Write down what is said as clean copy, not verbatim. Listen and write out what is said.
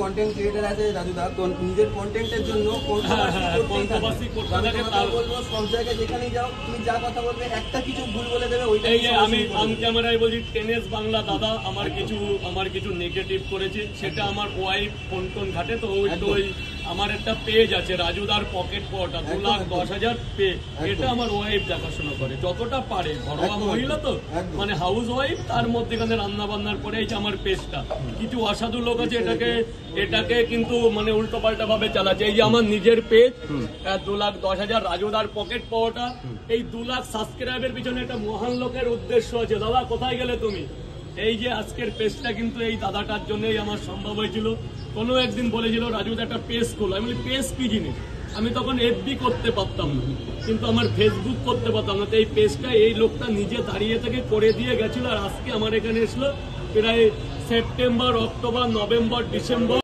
Content creator আছে রাজুদা, নিজের কন্টেন্টের জন্য বলবো সব জায়গায় যেখানেই যাও তুমি যা কথা বলবে একটা কিছু ভুল বলে দেবে ওইটা। আমি অন ক্যামেরায় বলছি টেনিস বাংলা দাদা আমার কিছু নেগেটিভ করেছে, সেটা আমার ওয়াইফ ফোন টোন ঘাটে, তো ওই আমার একটা পেজ আছে রাজুদার পকেট পটা 2,10,000 পে, এটা আমার ওয়াইফ দেখাশোনা করে যতটা পারে, ঘরোয়া মহিলা তো মানে হাউস ওয়াইফ, তার মধ্যেখানে রান্না বান্নার পরে এই যে আমার পেজটা কিছু অসাধু লোক আছে এটাকে কিন্তু মানে উল্টো পাল্টা ভাবে চালাচ্ছে। এই যে আমার নিজের পেজ 2,10,000 রাজুদার পকেট পাওয়াটা, এই 2 লাখ সাবস্ক্রাইবের পিছনে একটা মহান লোকের উদ্দেশ্য আছে। দাদা কোথায় গেলে তুমি? এই যে আজকের পেজটা কিন্তু এই দাদাটার জন্যই আমার সম্ভব হয়েছিল। কোনো একদিন বলেছিল রাজুদা একটা পেজ খোলো, আমি বলি পেজ কি জিনিস? আমি তখন এফবি করতে পারতাম না, কিন্তু আমার ফেসবুক করতে পারতাম না। তো এই পেজটা এই লোকটা নিজে দাঁড়িয়ে থেকে করে দিয়ে গেছিল, আর আজকে আমার এখানে এসলো প্রায় সেপ্টেম্বর, অক্টোবর, নভেম্বর, ডিসেম্বর